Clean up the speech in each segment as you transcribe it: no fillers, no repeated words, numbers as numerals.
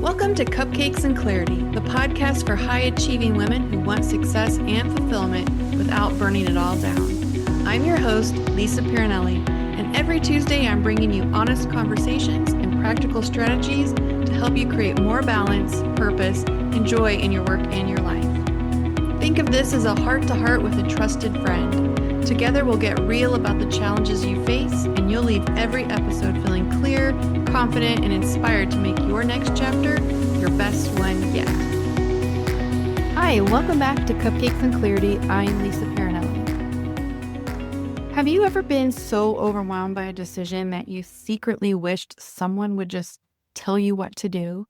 Welcome to Cupcakes and Clarity, the podcast for high-achieving women who want success and fulfillment without burning it all down. I'm your host, Lisa Pirinelli, and every Tuesday I'm bringing you honest conversations and practical strategies to help you create more balance, purpose, and joy in your work and your life. Think of this as a heart-to-heart with a trusted friend. Together we'll get real about the challenges you face, and you'll leave every episode feeling clear, confident, and inspired to make your next chapter your best one yet. Hi, welcome back to Cupcakes and Clarity. I'm Lisa Pirinelli. Have you ever been so overwhelmed by a decision that you secretly wished someone would just tell you what to do?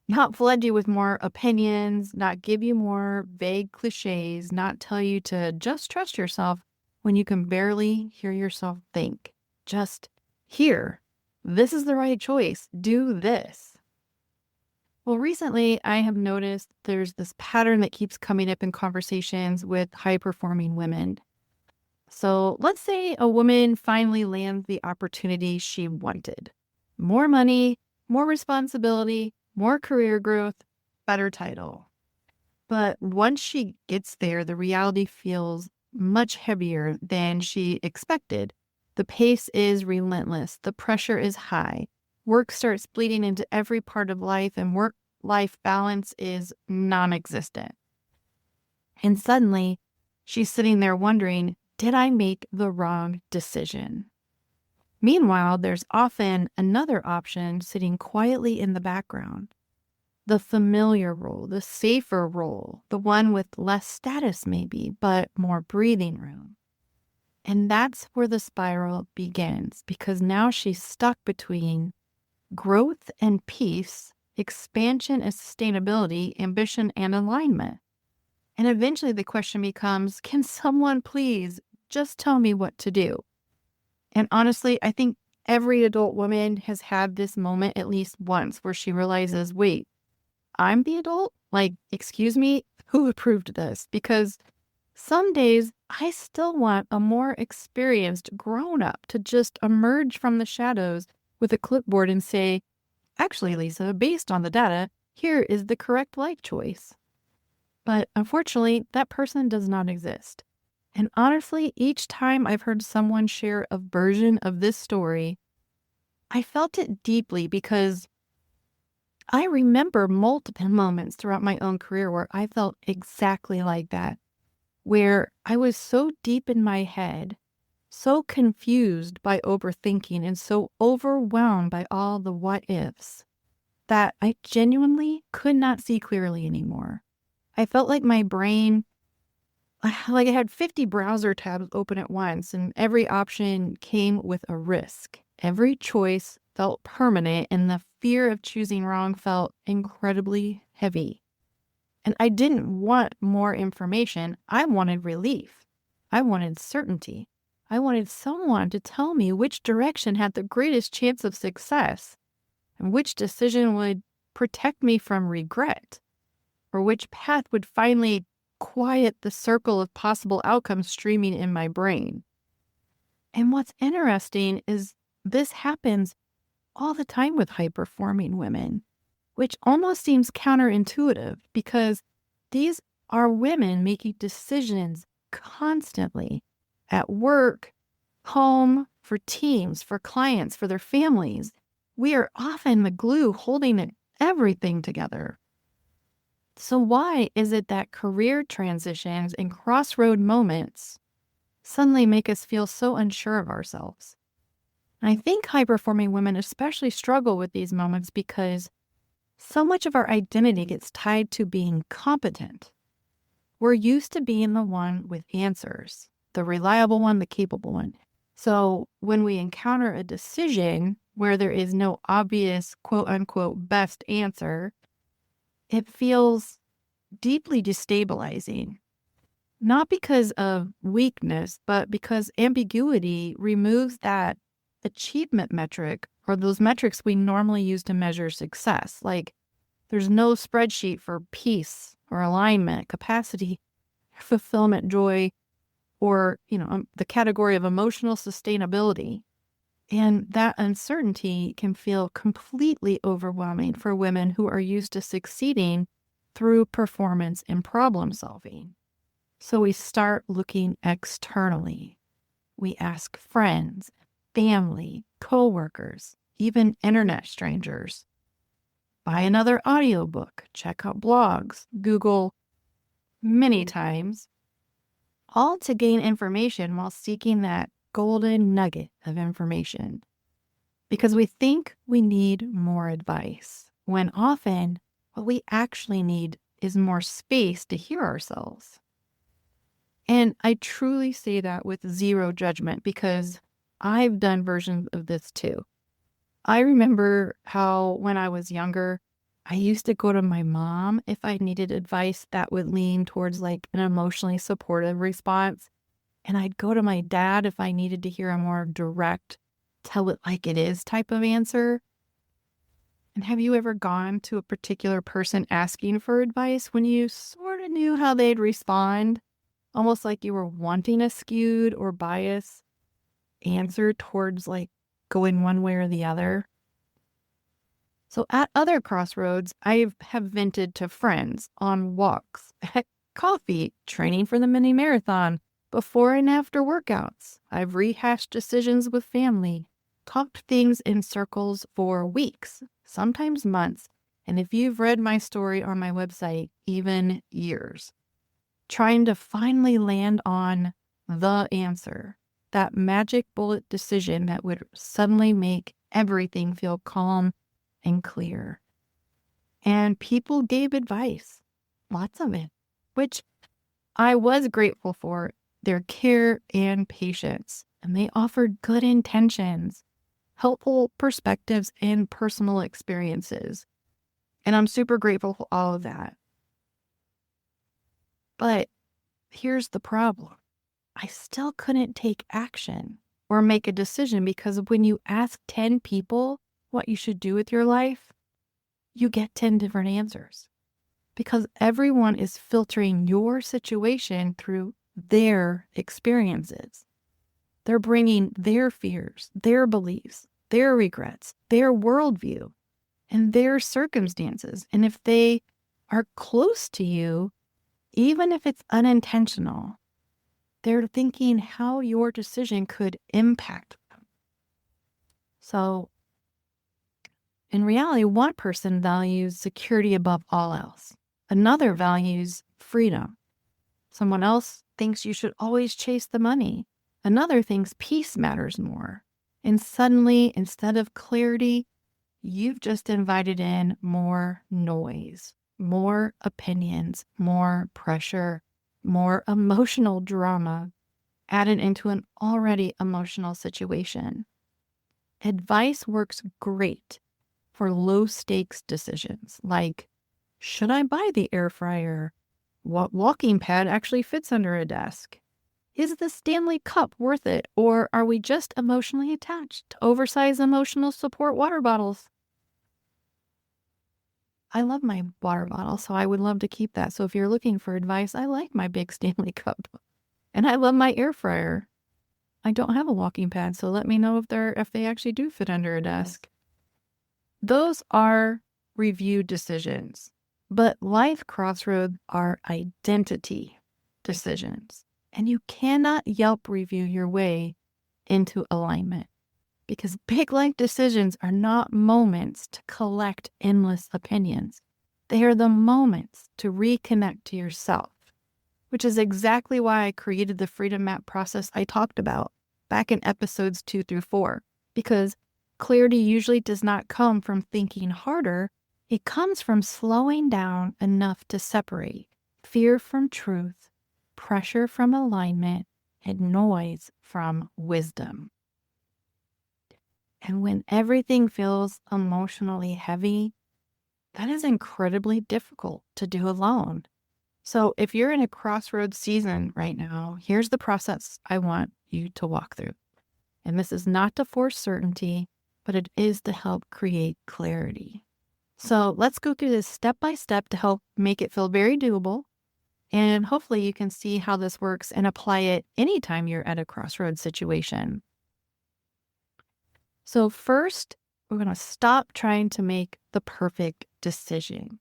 Not flood you with more opinions, not give you more vague cliches, not tell you to just trust yourself when you can barely hear yourself think. Just here. This is the right choice. Do this. Well, recently I have noticed there's this pattern that keeps coming up in conversations with high-performing women. So let's say a woman finally lands the opportunity she wanted. More money, more responsibility, more career growth, better title. But once she gets there, the reality feels much heavier than she expected. The pace is relentless. The pressure is high. Work starts bleeding into every part of life, and work-life balance is non-existent. And suddenly, she's sitting there wondering, did I make the wrong decision? Meanwhile, there's often another option sitting quietly in the background. The familiar role, the safer role, the one with less status maybe, but more breathing room. And that's where the spiral begins, because now she's stuck between growth and peace, expansion and sustainability, ambition and alignment. And eventually the question becomes, can someone please just tell me what to do? And honestly, I think every adult woman has had this moment at least once where she realizes, wait, I'm the adult? Like, excuse me, who approved this? Because some days I still want a more experienced grown-up to just emerge from the shadows with a clipboard and say, actually, Lisa, based on the data, here is the correct life choice. But unfortunately, that person does not exist. And honestly, each time I've heard someone share a version of this story, I felt it deeply because I remember multiple moments throughout my own career where I felt exactly like that, where I was so deep in my head, so confused by overthinking and so overwhelmed by all the what ifs that I genuinely could not see clearly anymore. I felt like my brain, like I had 50 browser tabs open at once, and every option came with a risk. Every choice felt permanent, and the fear of choosing wrong felt incredibly heavy. And I didn't want more information. I wanted relief. I wanted certainty. I wanted someone to tell me which direction had the greatest chance of success and which decision would protect me from regret, or which path would finally quiet the circle of possible outcomes streaming in my brain. And what's interesting is this happens all the time with high-performing women, which almost seems counterintuitive because these are women making decisions constantly at work, home, for teams, for clients, for their families. We are often the glue holding everything together. So why is it that career transitions and crossroad moments suddenly make us feel so unsure of ourselves? And I think high-performing women especially struggle with these moments because so much of our identity gets tied to being competent. We're used to being the one with answers, the reliable one, the capable one. So when we encounter a decision where there is no obvious quote-unquote best answer, it feels deeply destabilizing. Not because of weakness, but because ambiguity removes that achievement metric or those metrics we normally use to measure success. Like there's no spreadsheet for peace or alignment, capacity, fulfillment, joy, or, the category of emotional sustainability. And that uncertainty can feel completely overwhelming for women who are used to succeeding through performance and problem solving. So we start looking externally. We ask friends, family, coworkers, even internet strangers. Buy another audiobook, check out blogs, Google many times, all to gain information while seeking that golden nugget of information. Because we think we need more advice, when often what we actually need is more space to hear ourselves. And I truly say that with zero judgment because I've done versions of this too. I remember how when I was younger, I used to go to my mom if I needed advice that would lean towards like an emotionally supportive response. And I'd go to my dad if I needed to hear a more direct, tell it like it is type of answer. And have you ever gone to a particular person asking for advice when you sort of knew how they'd respond? Almost like you were wanting a skewed or biased answer towards like going one way or the other. So at other crossroads, I have vented to friends on walks, at coffee, training for the mini marathon, before and after workouts. I've rehashed decisions with family, talked things in circles for weeks, sometimes months, and if you've read my story on my website, even years. Trying to finally land on the answer, that magic bullet decision that would suddenly make everything feel calm and clear. And people gave advice, lots of it, which I was grateful for, their care and patience. And they offered good intentions, helpful perspectives, and personal experiences. And I'm super grateful for all of that. But here's the problem. I still couldn't take action or make a decision because when you ask 10 people what you should do with your life, you get 10 different answers because everyone is filtering your situation through their experiences. They're bringing their fears, their beliefs, their regrets, their worldview, and their circumstances. And if they are close to you, even if it's unintentional, they're thinking how your decision could impact them. So in reality, one person values security above all else. Another values freedom. Someone else thinks you should always chase the money. Another thinks peace matters more. And suddenly, instead of clarity, you've just invited in more noise, more opinions, more pressure, more emotional drama added into an already emotional situation. Advice works great for low stakes decisions like, should I buy the air fryer? What walking pad actually fits under a desk? Is the Stanley Cup worth it? Or are we just emotionally attached to oversized emotional support water bottles? I love my water bottle, so I would love to keep that. So if you're looking for advice, I like my big Stanley Cup. And I love my air fryer. I don't have a walking pad, so let me know if they actually do fit under a desk. Those are review decisions, but life crossroads are identity decisions. And you cannot Yelp review your way into alignment because big life decisions are not moments to collect endless opinions. They are the moments to reconnect to yourself, which is exactly why I created the Freedom Map process I talked about back in episodes 2 through 4, because clarity usually does not come from thinking harder. It comes from slowing down enough to separate fear from truth, pressure from alignment, and noise from wisdom. And when everything feels emotionally heavy, that is incredibly difficult to do alone. So if you're in a crossroads season right now, here's the process I want you to walk through. And this is not to force certainty, but it is to help create clarity. So let's go through this step by step to help make it feel very doable. And hopefully you can see how this works and apply it anytime you're at a crossroads situation. So first, we're going to stop trying to make the perfect decision.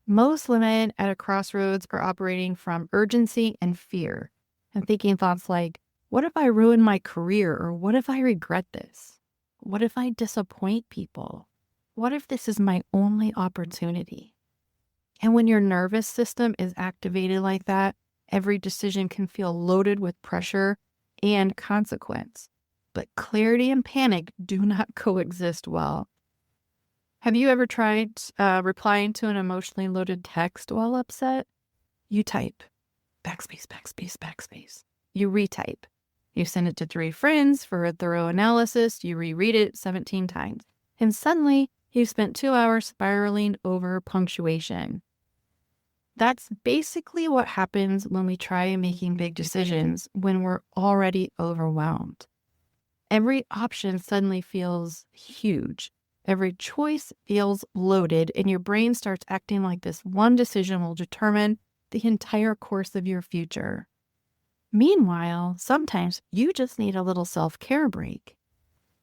Most women at a crossroads are operating from urgency and fear and thinking thoughts like, what if I ruin my career? Or what if I regret this? What if I disappoint people? What if this is my only opportunity? And when your nervous system is activated like that, every decision can feel loaded with pressure and consequence. But clarity and panic do not coexist well. Have you ever tried replying to an emotionally loaded text while upset? You type backspace, backspace, backspace. You retype. You send it to 3 friends for a thorough analysis. You reread it 17 times. And suddenly, you've spent 2 hours spiraling over punctuation. That's basically what happens when we try making big decisions when we're already overwhelmed. Every option suddenly feels huge. Every choice feels loaded, and your brain starts acting like this one decision will determine the entire course of your future. Meanwhile, sometimes you just need a little self-care break.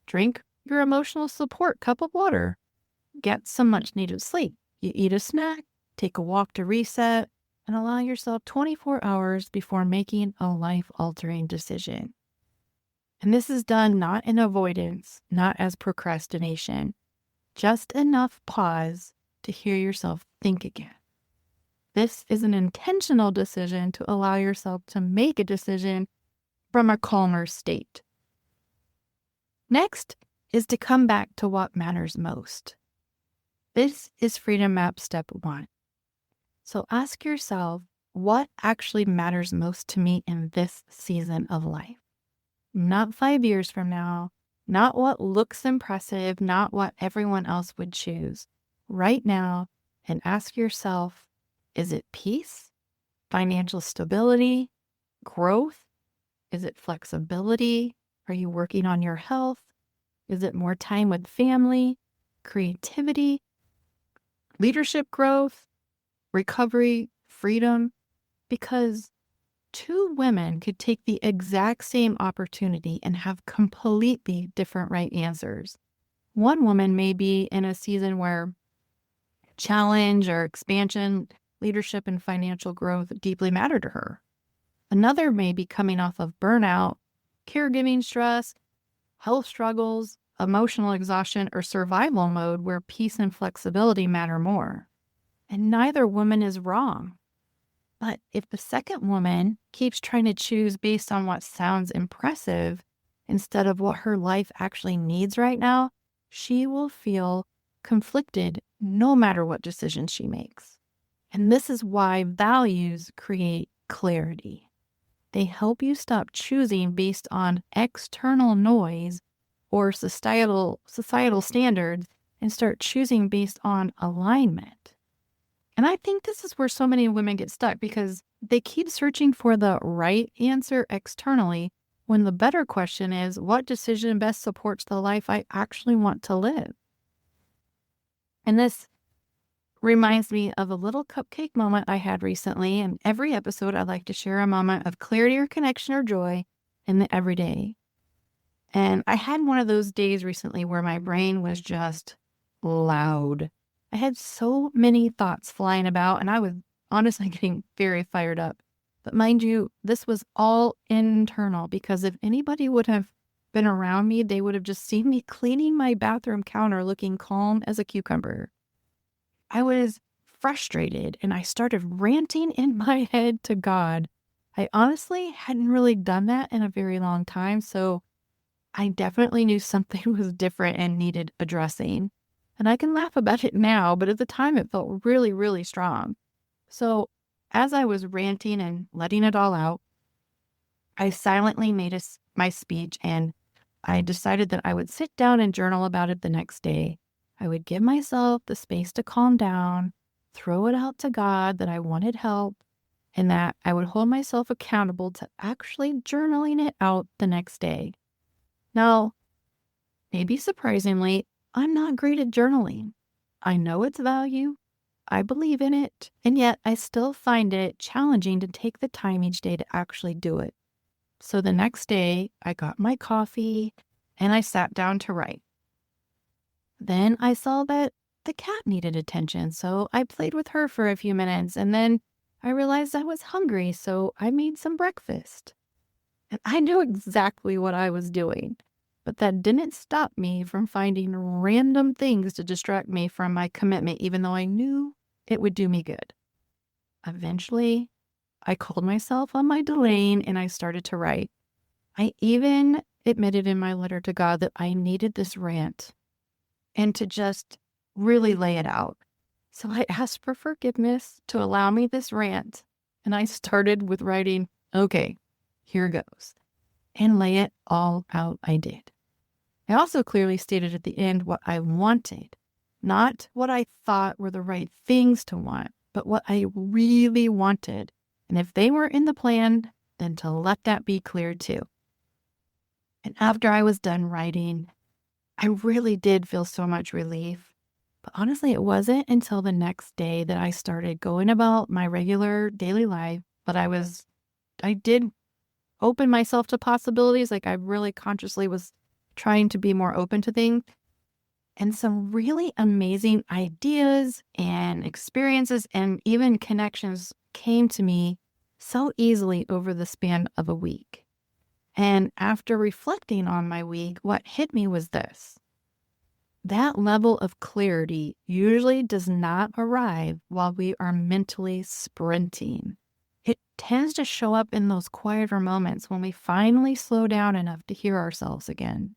Drink your emotional support cup of water. Get some much-needed sleep. You eat a snack, take a walk to reset, and allow yourself 24 hours before making a life-altering decision. And this is done not in avoidance, not as procrastination, just enough pause to hear yourself think again. This is an intentional decision to allow yourself to make a decision from a calmer state. Next is to come back to what matters most. This is Freedom Map Step 1. So ask yourself, what actually matters most to me in this season of life? Not 5 years from now, not what looks impressive, not what everyone else would choose. Right now, and ask yourself, is it peace, financial stability, growth? Is it flexibility? Are you working on your health? Is it more time with family, creativity, leadership growth, recovery, freedom? Because 2 women could take the exact same opportunity and have completely different right answers. One woman may be in a season where challenge or expansion, leadership, and financial growth deeply matter to her. Another may be coming off of burnout, caregiving stress, health struggles, emotional exhaustion, or survival mode where peace and flexibility matter more. And neither woman is wrong. But if the second woman keeps trying to choose based on what sounds impressive instead of what her life actually needs right now, she will feel conflicted no matter what decision she makes. And this is why values create clarity. They help you stop choosing based on external noise or societal standards and start choosing based on alignment. And I think this is where so many women get stuck because they keep searching for the right answer externally when the better question is, what decision best supports the life I actually want to live? And this reminds me of a little cupcake moment I had recently. In every episode, I like to share a moment of clarity or connection or joy in the everyday. And I had one of those days recently where my brain was just loud. I had so many thoughts flying about, and I was honestly getting very fired up. But mind you, this was all internal because if anybody would have been around me, they would have just seen me cleaning my bathroom counter looking calm as a cucumber. I was frustrated and I started ranting in my head to God. I honestly hadn't really done that in a very long time, so I definitely knew something was different and needed addressing. And I can laugh about it now, but at the time it felt really, really strong. So as I was ranting and letting it all out, I silently made my speech and I decided that I would sit down and journal about it the next day. I would give myself the space to calm down, throw it out to God that I wanted help, and that I would hold myself accountable to actually journaling it out the next day. Now, maybe surprisingly, I'm not great at journaling. I know its value. I believe in it. And yet I still find it challenging to take the time each day to actually do it. So the next day I got my coffee and I sat down to write. Then I saw that the cat needed attention, so I played with her for a few minutes, and then I realized I was hungry, so I made some breakfast. And I knew exactly what I was doing, but that didn't stop me from finding random things to distract me from my commitment, even though I knew it would do me good. Eventually, I called myself on my delaying and I started to write. I even admitted in my letter to God that I needed this rant and to just really lay it out. So I asked for forgiveness to allow me this rant. And I started with writing, okay, here goes, and lay it all out. I did. I also clearly stated at the end what I wanted, not what I thought were the right things to want, but what I really wanted. And if they were in the plan, then to let that be clear too. And after I was done writing, I really did feel so much relief. But honestly, it wasn't until the next day that I started going about my regular daily life. But I did open myself to possibilities. Like I really consciously was trying to be more open to things. And some really amazing ideas and experiences and even connections came to me so easily over the span of a week. And after reflecting on my week, what hit me was this. That level of clarity usually does not arrive while we are mentally sprinting. It tends to show up in those quieter moments when we finally slow down enough to hear ourselves again.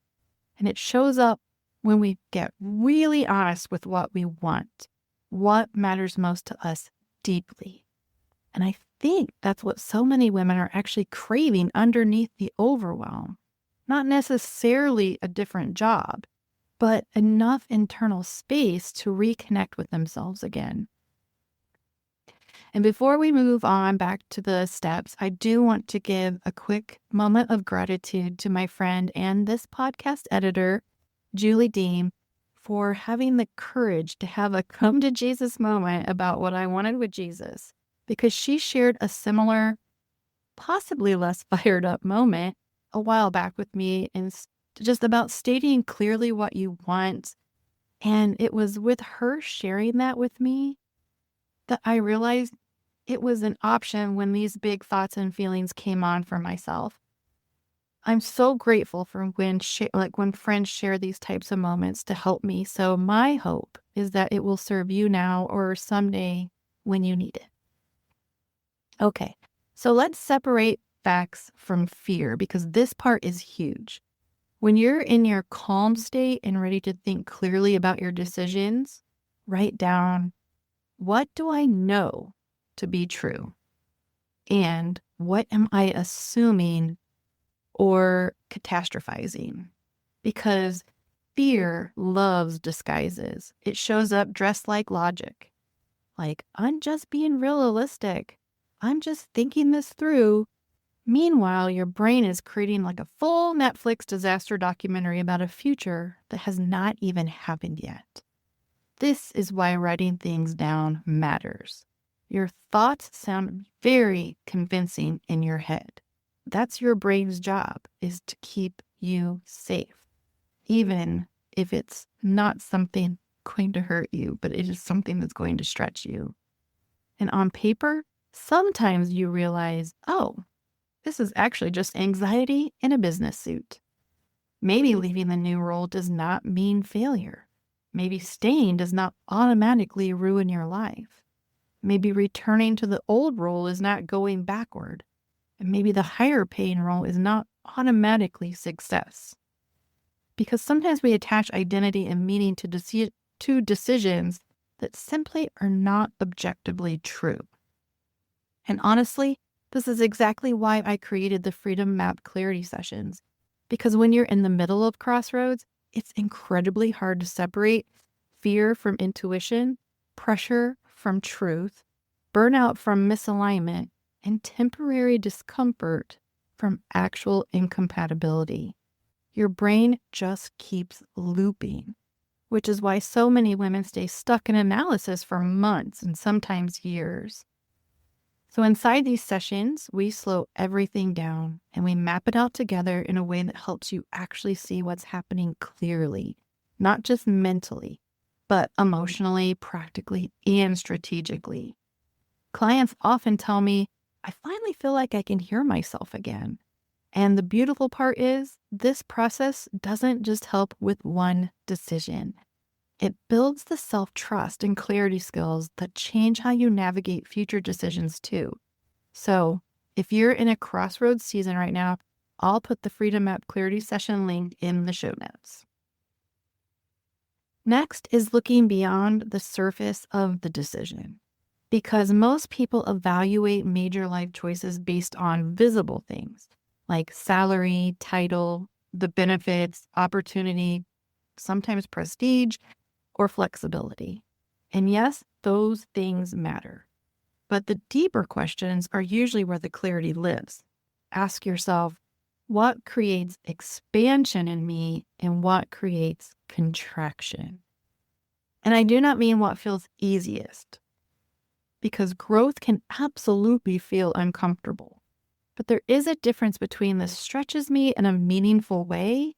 And it shows up when we get really honest with what we want, what matters most to us deeply. And I think that's what so many women are actually craving underneath the overwhelm. Not necessarily a different job, but enough internal space to reconnect with themselves again. And before we move on back to the steps, I do want to give a quick moment of gratitude to my friend and this podcast editor, Julie Deem, for having the courage to have a come to Jesus moment about what I wanted with Jesus, because she shared a similar, possibly less fired up moment a while back with me and just about stating clearly what you want. And it was with her sharing that with me that I realized it was an option when these big thoughts and feelings came on for myself. I'm so grateful for when friends share these types of moments to help me. So my hope is that it will serve you now or someday when you need it. Okay, so let's separate facts from fear because this part is huge. When you're in your calm state and ready to think clearly about your decisions, write down, what do I know to be true? And what am I assuming or catastrophizing? Because fear loves disguises. It shows up dressed like logic. Like, I'm just being realistic. I'm just thinking this through. Meanwhile, your brain is creating like a full Netflix disaster documentary about a future that has not even happened yet. This is why writing things down matters. Your thoughts sound very convincing in your head. That's your brain's job, is to keep you safe, even if it's not something going to hurt you, but it is something that's going to stretch you. And on paper, sometimes you realize, oh, this is actually just anxiety in a business suit. Maybe leaving the new role does not mean failure. Maybe staying does not automatically ruin your life. Maybe returning to the old role is not going backward. And maybe the higher paying role is not automatically success. Because sometimes we attach identity and meaning to decisions that simply are not objectively true. And honestly, this is exactly why I created the Freedom Map Clarity sessions. Because when you're in the middle of crossroads, it's incredibly hard to separate fear from intuition, pressure from truth, burnout from misalignment, and temporary discomfort from actual incompatibility. Your brain just keeps looping, which is why so many women stay stuck in analysis for months and sometimes years. So inside these sessions, we slow everything down and we map it out together in a way that helps you actually see what's happening clearly, not just mentally, but emotionally, practically, and strategically. Clients often tell me, I finally feel like I can hear myself again. And the beautiful part is, this process doesn't just help with one decision. It builds the self-trust and clarity skills that change how you navigate future decisions too. So if you're in a crossroads season right now, I'll put the Freedom Map Clarity session link in the show notes. Next is looking beyond the surface of the decision, because most people evaluate major life choices based on visible things like salary, title, the benefits, opportunity, sometimes prestige, or flexibility. And yes, those things matter. But the deeper questions are usually where the clarity lives. Ask yourself, what creates expansion in me and what creates contraction? And I do not mean what feels easiest, because growth can absolutely feel uncomfortable. But there is a difference between this stretches me in a meaningful way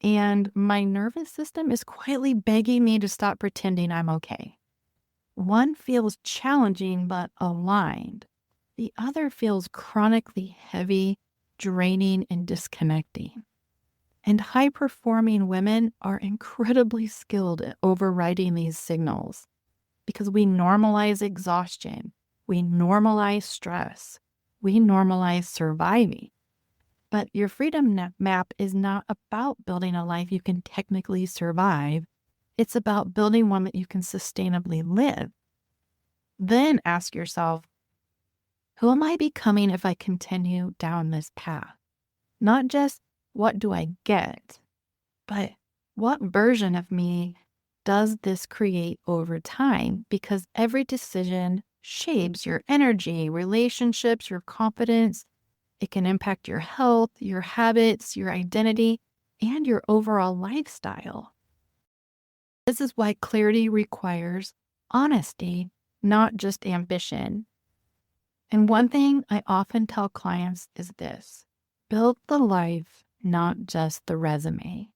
and my nervous system is quietly begging me to stop pretending I'm okay. One feels challenging but aligned. The other feels chronically heavy, draining, and disconnecting. And high-performing women are incredibly skilled at overriding these signals because we normalize exhaustion, we normalize stress, we normalize surviving. But your freedom map is not about building a life you can technically survive. It's about building one that you can sustainably live. Then ask yourself, who am I becoming if I continue down this path? Not just what do I get, but what version of me does this create over time? Because every decision shapes your energy, relationships, your confidence. It can impact your health, your habits, your identity, and your overall lifestyle. This is why clarity requires honesty, not just ambition. And one thing I often tell clients is this: build the life, not just the resume.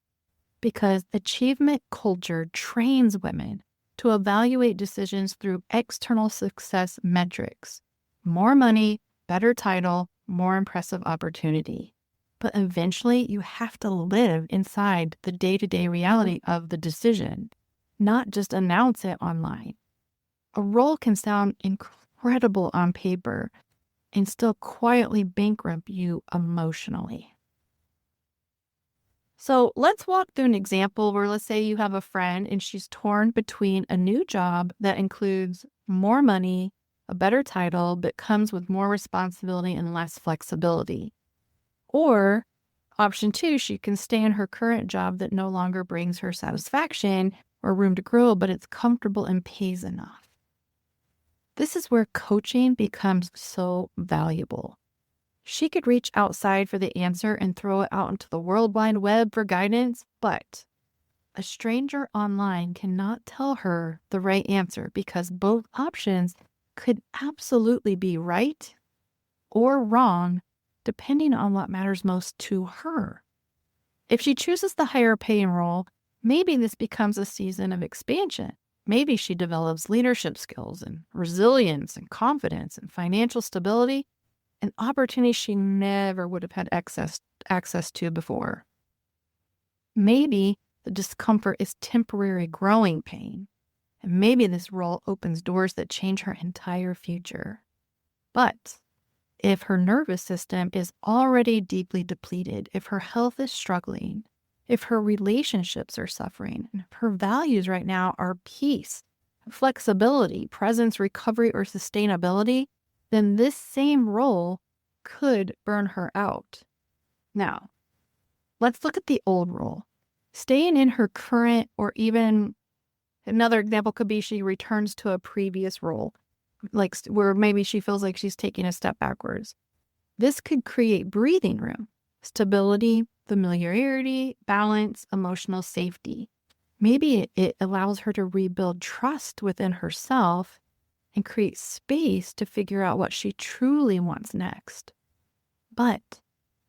Because achievement culture trains women to evaluate decisions through external success metrics. More money, better title, more impressive opportunity. But eventually you have to live inside the day-to-day reality of the decision, not just announce it online. A role can sound incredible on paper and still quietly bankrupt you emotionally. So let's walk through an example where, let's say you have a friend and she's torn between a new job that includes more money, a better title, but comes with more responsibility and less flexibility. Or option 2, she can stay in her current job that no longer brings her satisfaction or room to grow, but it's comfortable and pays enough. This is where coaching becomes so valuable. She could reach outside for the answer and throw it out into the World Wide Web for guidance, but a stranger online cannot tell her the right answer because both options could absolutely be right or wrong, depending on what matters most to her. If she chooses the higher paying role, maybe this becomes a season of expansion. Maybe she develops leadership skills and resilience and confidence and financial stability, an opportunity she never would have had access to before. Maybe the discomfort is temporary growing pain, and maybe this role opens doors that change her entire future. But if her nervous system is already deeply depleted, if her health is struggling, if her relationships are suffering, and if her values right now are peace, flexibility, presence, recovery, or sustainability, then this same role could burn her out. Now, let's look at the old role. Staying in her current, or even another example could be she returns to a previous role, like where maybe she feels like she's taking a step backwards. This could create breathing room, stability, familiarity, balance, emotional safety. Maybe it allows her to rebuild trust within herself and create space to figure out what she truly wants next. But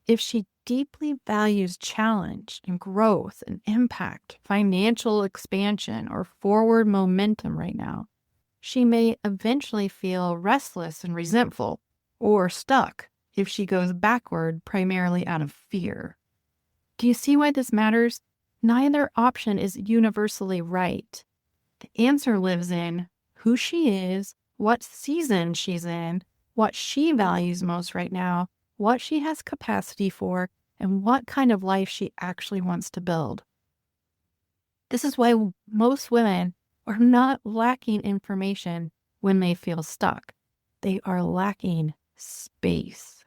if she deeply values challenge and growth and impact, financial expansion, or forward momentum right now, she may eventually feel restless and resentful or stuck if she goes backward primarily out of fear. Do you see why this matters? Neither option is universally right. The answer lives in who she is, what season she's in, what she values most right now, what she has capacity for, and what kind of life she actually wants to build. This is why most women are not lacking information when they feel stuck. They are lacking space.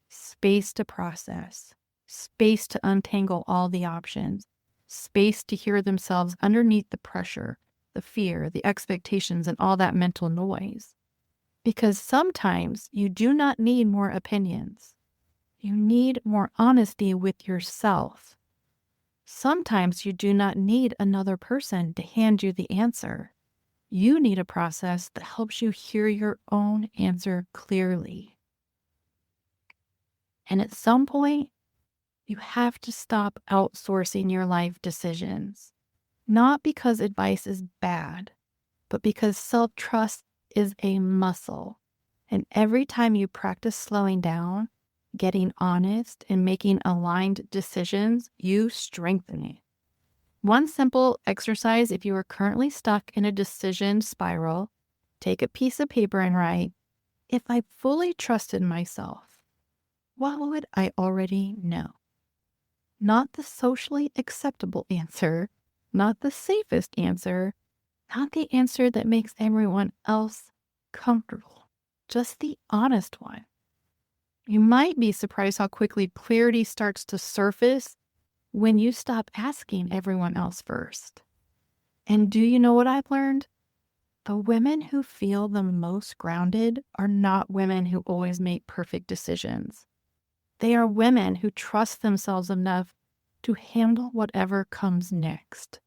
Space to process, space to untangle all the options, space to hear themselves underneath the pressure, the fear, the expectations, and all that mental noise. Because sometimes you do not need more opinions. You need more honesty with yourself. Sometimes you do not need another person to hand you the answer. You need a process that helps you hear your own answer clearly. And at some point, you have to stop outsourcing your life decisions. Not because advice is bad, but because self-trust is a muscle. And every time you practice slowing down, getting honest, and making aligned decisions, you strengthen it. One simple exercise, if you are currently stuck in a decision spiral, take a piece of paper and write, if I fully trusted myself, what would I already know? Not the socially acceptable answer, not the safest answer, not the answer that makes everyone else comfortable, just the honest one. You might be surprised how quickly clarity starts to surface when you stop asking everyone else first. And do you know what I've learned? The women who feel the most grounded are not women who always make perfect decisions. They are women who trust themselves enough to handle whatever comes next.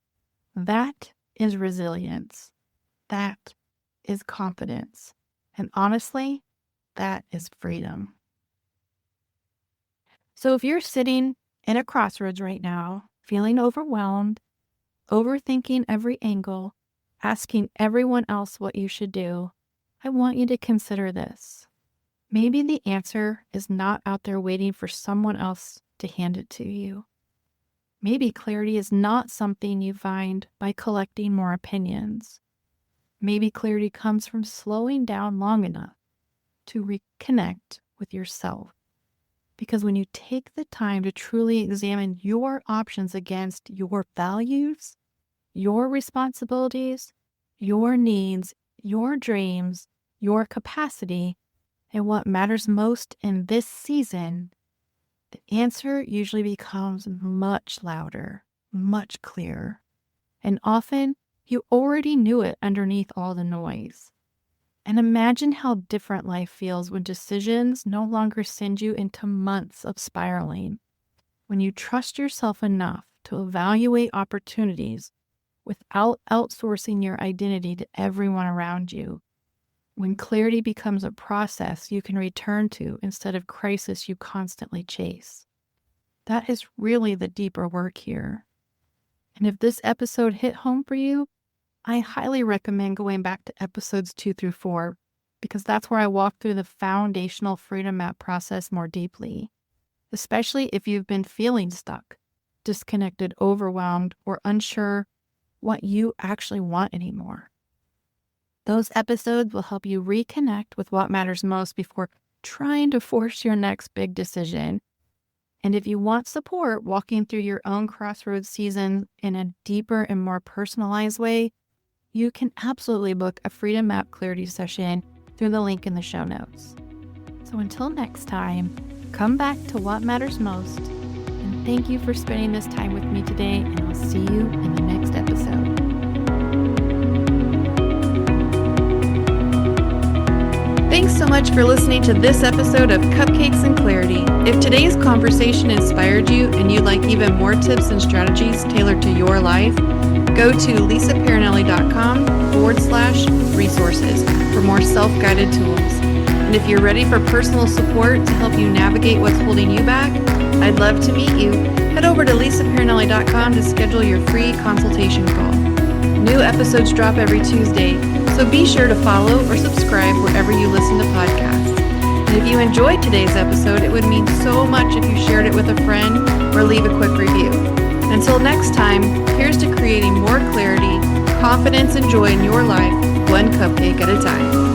That is resilience. That is confidence. And honestly, that is freedom. So if you're sitting in a crossroads right now, feeling overwhelmed, overthinking every angle, asking everyone else what you should do, I want you to consider this. Maybe the answer is not out there waiting for someone else to hand it to you. Maybe clarity is not something you find by collecting more opinions. Maybe clarity comes from slowing down long enough to reconnect with yourself. Because when you take the time to truly examine your options against your values, your responsibilities, your needs, your dreams, your capacity, and what matters most in this season, the answer usually becomes much louder, much clearer. And often, you already knew it underneath all the noise. And imagine how different life feels when decisions no longer send you into months of spiraling. When you trust yourself enough to evaluate opportunities without outsourcing your identity to everyone around you. When clarity becomes a process you can return to instead of crisis you constantly chase. That is really the deeper work here. And if this episode hit home for you, I highly recommend going back to episodes 2 through 4, because that's where I walk through the foundational freedom map process more deeply, especially if you've been feeling stuck, disconnected, overwhelmed, or unsure what you actually want anymore. Those episodes will help you reconnect with what matters most before trying to force your next big decision. And if you want support walking through your own crossroads season in a deeper and more personalized way, you can absolutely book a Freedom Map Clarity session through the link in the show notes. So until next time, come back to what matters most. And thank you for spending this time with me today, and I'll see you in the next episode. Thanks so much for listening to this episode of Cupcakes and Clarity. If today's conversation inspired you and you'd like even more tips and strategies tailored to your life, go to lisapirinelli.com/resources for more self-guided tools. And if you're ready for personal support to help you navigate what's holding you back, I'd love to meet you. Head over to lisapirinelli.com to schedule your free consultation call. New episodes drop every Tuesday, so be sure to follow or subscribe wherever you listen to podcasts. And if you enjoyed today's episode, it would mean so much if you shared it with a friend or leave a quick review. Until next time, here's to creating more clarity, confidence, and joy in your life, one cupcake at a time.